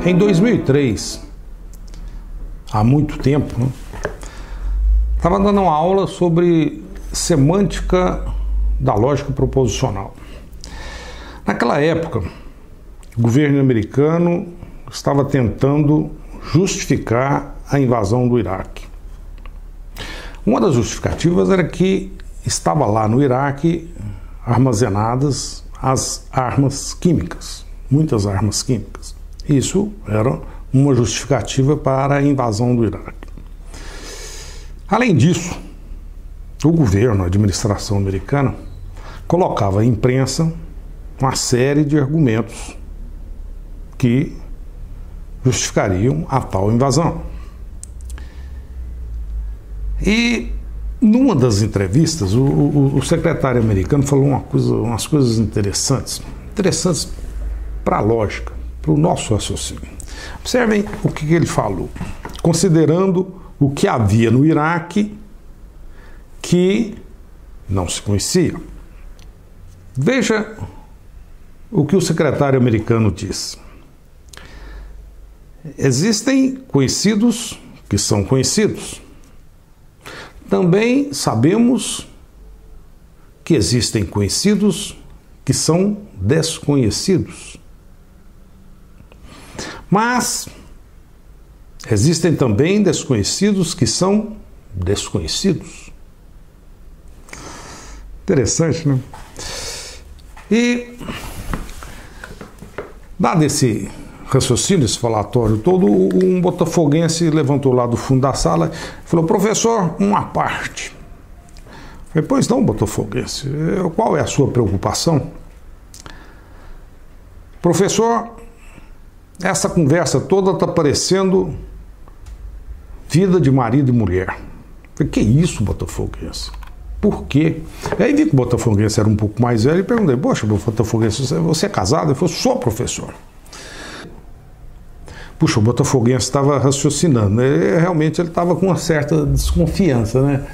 Em 2003, há muito tempo, estava dando uma aula sobre semântica da lógica proposicional. Naquela época, o governo americano estava tentando justificar a invasão do Iraque. Uma das justificativas era que estava lá no Iraque armazenadas as armas químicas, muitas armas químicas. Isso era uma justificativa para a invasão do Iraque. Além disso, o governo, a administração americana, colocava à imprensa uma série de argumentos que justificariam a tal invasão. E numa das entrevistas, o secretário americano falou umas coisas interessantes para a lógica, para o nosso raciocínio. Observem o que ele falou, considerando o que havia no Iraque que não se conhecia. Veja o que o secretário americano diz. Existem conhecidos que são conhecidos. Também sabemos que existem conhecidos que são desconhecidos. Mas existem também desconhecidos que são desconhecidos. Interessante, né? E, dado esse raciocínio, esse falatório todo, um botafoguense levantou lá do fundo da sala e falou: professor, uma parte. Eu falei: pois não, botafoguense, qual é a sua preocupação? Professor, essa conversa toda está parecendo vida de marido e mulher. Eu falei: que isso, botafoguense? Por quê? E aí vi que o botafoguense era um pouco mais velho e perguntei: poxa, botafoguense, você é casado? Ele falou: sou, professor. Puxa, o botafoguense estava raciocinando, realmente ele estava com uma certa desconfiança, né?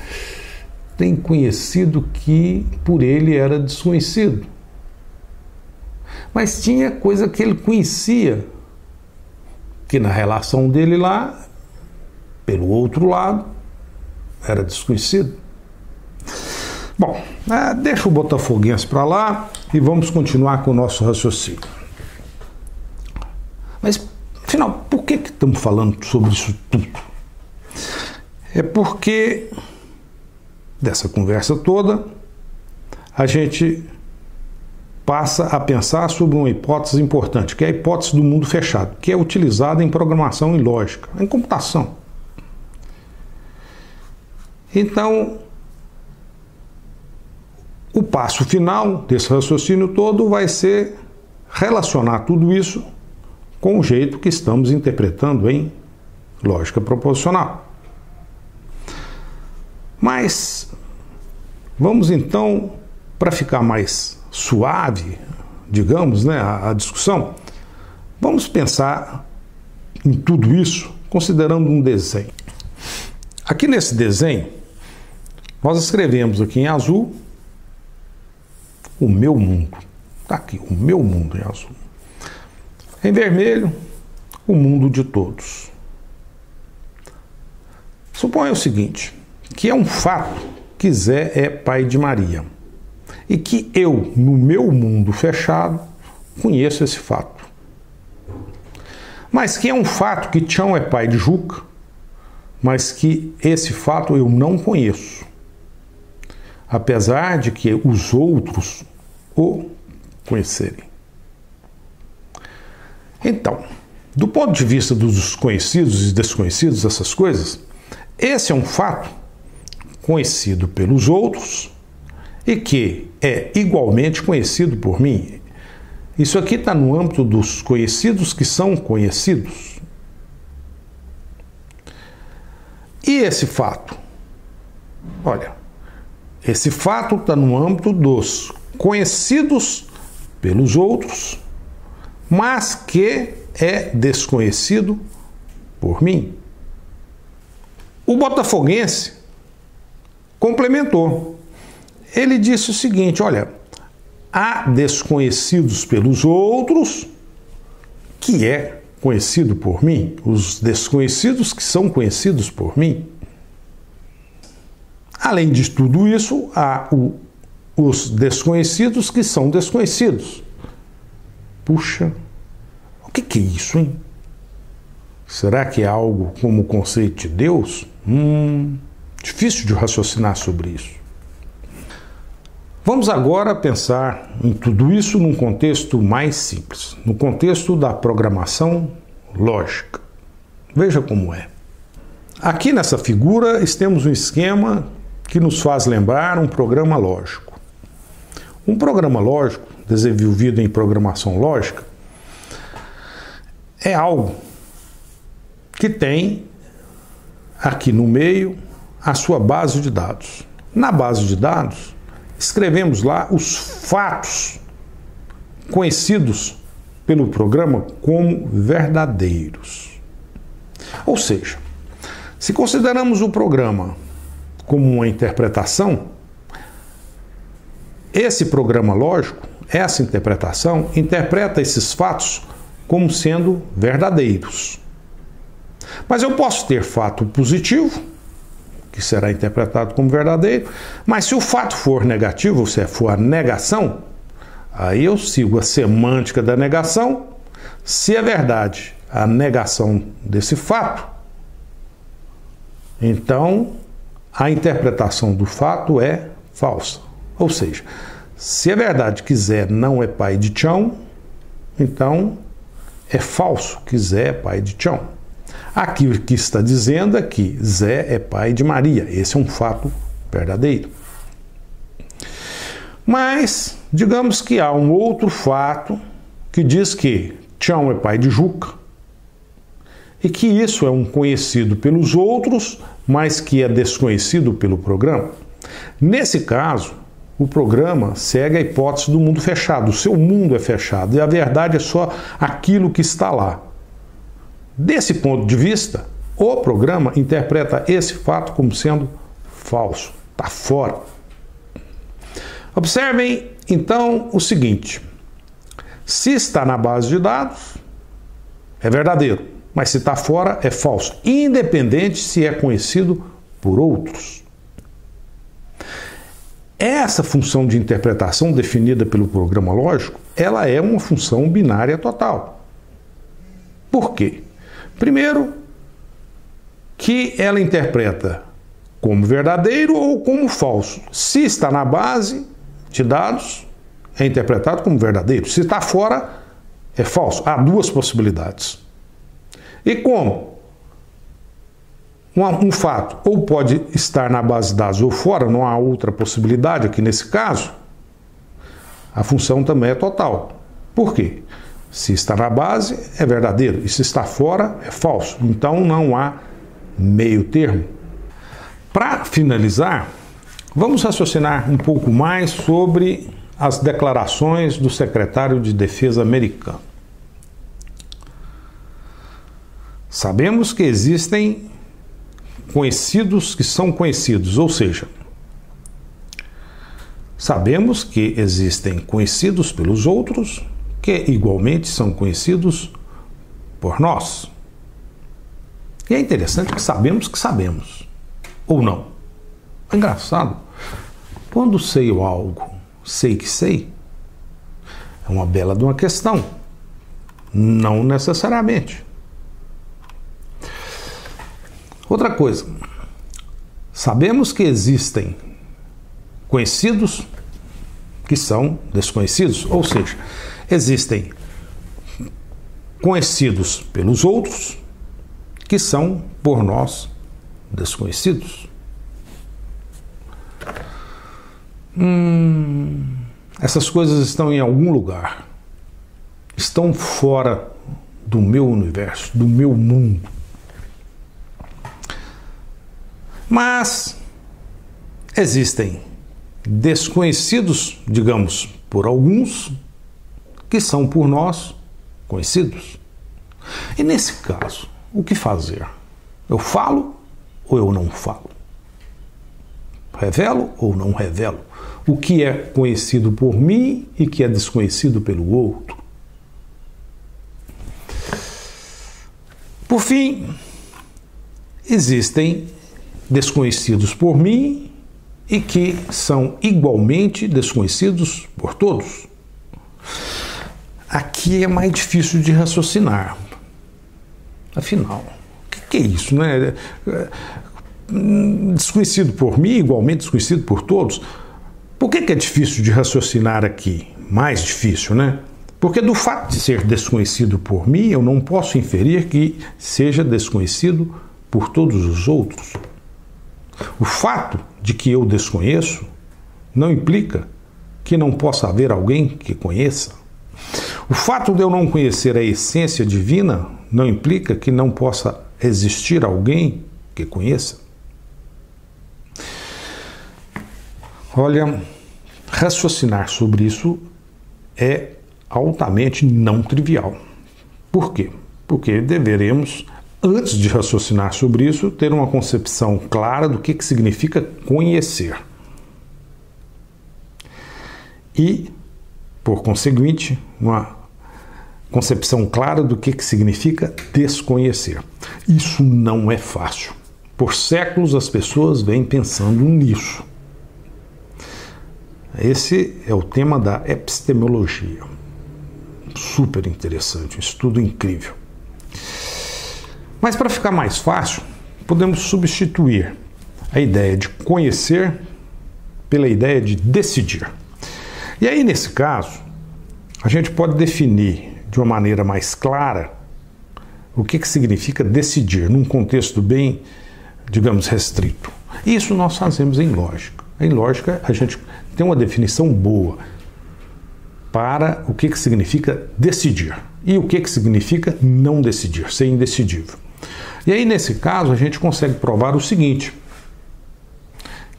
Tem conhecido que por ele era desconhecido. Mas tinha coisa que ele conhecia, que na relação dele lá, pelo outro lado, era desconhecido. Bom, deixa o botafoguense para lá e vamos continuar com o nosso raciocínio. Mas, afinal, por que estamos falando sobre isso tudo? É porque, dessa conversa toda, a gente passa a pensar sobre uma hipótese importante, que é a hipótese do mundo fechado, que é utilizada em programação e lógica, em computação. Então, o passo final desse raciocínio todo vai ser relacionar tudo isso com o jeito que estamos interpretando em lógica proposicional. Mas vamos então, para ficar mais suave, digamos, né, a discussão, vamos pensar em tudo isso considerando um desenho. Aqui nesse desenho, nós escrevemos aqui em azul o meu mundo. Está aqui, o meu mundo em azul. Em vermelho, o mundo de todos. Suponha o seguinte, que é um fato que Zé é pai de Maria e que eu, no meu mundo fechado, conheço esse fato. Mas que é um fato que Tião é pai de Juca, mas que esse fato eu não conheço, apesar de que os outros o conhecerem. Então, do ponto de vista dos conhecidos e desconhecidos, essas coisas, esse é um fato conhecido pelos outros e que é igualmente conhecido por mim. Isso aqui está no âmbito dos conhecidos que são conhecidos. E esse fato? Olha, esse fato está no âmbito dos conhecidos pelos outros, mas que é desconhecido por mim. O botafoguense complementou. Ele disse o seguinte: olha, há desconhecidos pelos outros que é conhecido por mim, os desconhecidos que são conhecidos por mim. Além de tudo isso, há os desconhecidos que são desconhecidos. Puxa, o que é isso, hein? Será que é algo como o conceito de Deus? Difícil de raciocinar sobre isso. Vamos agora pensar em tudo isso num contexto mais simples, no contexto da programação lógica. Veja como é. Aqui nessa figura temos um esquema que nos faz lembrar um programa lógico. Um programa lógico, desenvolvido em programação lógica, é algo que tem aqui no meio a sua base de dados. Na base de dados, escrevemos lá os fatos conhecidos pelo programa como verdadeiros. Ou seja, se consideramos o programa como uma interpretação, esse programa lógico, essa interpretação, interpreta esses fatos como sendo verdadeiros. Mas eu posso ter fato positivo, que será interpretado como verdadeiro, mas se o fato for negativo, ou se for a negação, aí eu sigo a semântica da negação. Se é verdade a negação desse fato, então a interpretação do fato é falsa. Ou seja, se é verdade que Zé não é pai de Tião, então é falso que Zé é pai de Tião. Aqui o que está dizendo é que Zé é pai de Maria. Esse é um fato verdadeiro. Mas, digamos que há um outro fato que diz que Tião é pai de Juca e que isso é um conhecido pelos outros, mas que é desconhecido pelo programa. Nesse caso, o programa segue a hipótese do mundo fechado. O seu mundo é fechado e a verdade é só aquilo que está lá. Desse ponto de vista, o programa interpreta esse fato como sendo falso, está fora. Observem, então, o seguinte. Se está na base de dados, é verdadeiro, mas se está fora, é falso, independente se é conhecido por outros. Essa função de interpretação definida pelo programa lógico, ela é uma função binária total. Por quê? Primeiro, que ela interpreta como verdadeiro ou como falso. Se está na base de dados, é interpretado como verdadeiro. Se está fora, é falso. Há duas possibilidades. E como um fato ou pode estar na base de dados ou fora, não há outra possibilidade aqui nesse caso, a função também é total. Por quê? Se está na base, é verdadeiro, e se está fora, é falso. Então não há meio termo. Para finalizar, vamos raciocinar um pouco mais sobre as declarações do secretário de Defesa americano. Sabemos que existem conhecidos que são conhecidos, ou seja, sabemos que existem conhecidos pelos outros que igualmente são conhecidos por nós. E é interessante que sabemos, ou não. É engraçado. Quando sei algo, sei que sei, é uma bela de uma questão. Não necessariamente. Outra coisa, sabemos que existem conhecidos que são desconhecidos, ou seja, existem conhecidos pelos outros que são por nós desconhecidos. Essas coisas estão em algum lugar, estão fora do meu universo, do meu mundo. Mas existem desconhecidos, digamos, por alguns, que são por nós conhecidos. E nesse caso, o que fazer? Eu falo ou eu não falo? Revelo ou não revelo? O que é conhecido por mim e que é desconhecido pelo outro? Por fim, existem desconhecidos por mim e que são igualmente desconhecidos por todos. Aqui é mais difícil de raciocinar. Afinal, o que é isso, né? Desconhecido por mim, igualmente desconhecido por todos. Por que é difícil de raciocinar aqui? Mais difícil, né? Porque do fato de ser desconhecido por mim, eu não posso inferir que seja desconhecido por todos os outros. O fato de que eu desconheço não implica que não possa haver alguém que conheça. O fato de eu não conhecer a essência divina não implica que não possa existir alguém que conheça. Olha, raciocinar sobre isso é altamente não trivial. Por quê? Porque deveremos, antes de raciocinar sobre isso, ter uma concepção clara do que significa conhecer. E, por conseguinte, uma concepção clara do que significa desconhecer. Isso não é fácil. Por séculos as pessoas vêm pensando nisso. Esse é o tema da epistemologia. Super interessante, um estudo incrível. Mas para ficar mais fácil, podemos substituir a ideia de conhecer pela ideia de decidir. E aí, nesse caso, a gente pode definir de uma maneira mais clara o que significa decidir, num contexto bem, digamos, restrito. Isso nós fazemos em lógica. Em lógica, a gente tem uma definição boa para o que significa decidir e o que significa não decidir, ser indecidível. E aí, nesse caso, a gente consegue provar o seguinte,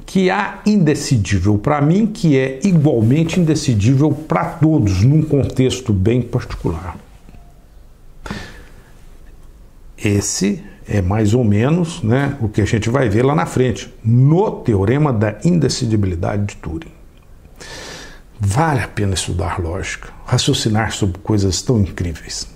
que há indecidível para mim que é igualmente indecidível para todos, num contexto bem particular. Esse é mais ou menos, né, o que a gente vai ver lá na frente, no teorema da indecidibilidade de Turing. Vale a pena estudar lógica, raciocinar sobre coisas tão incríveis.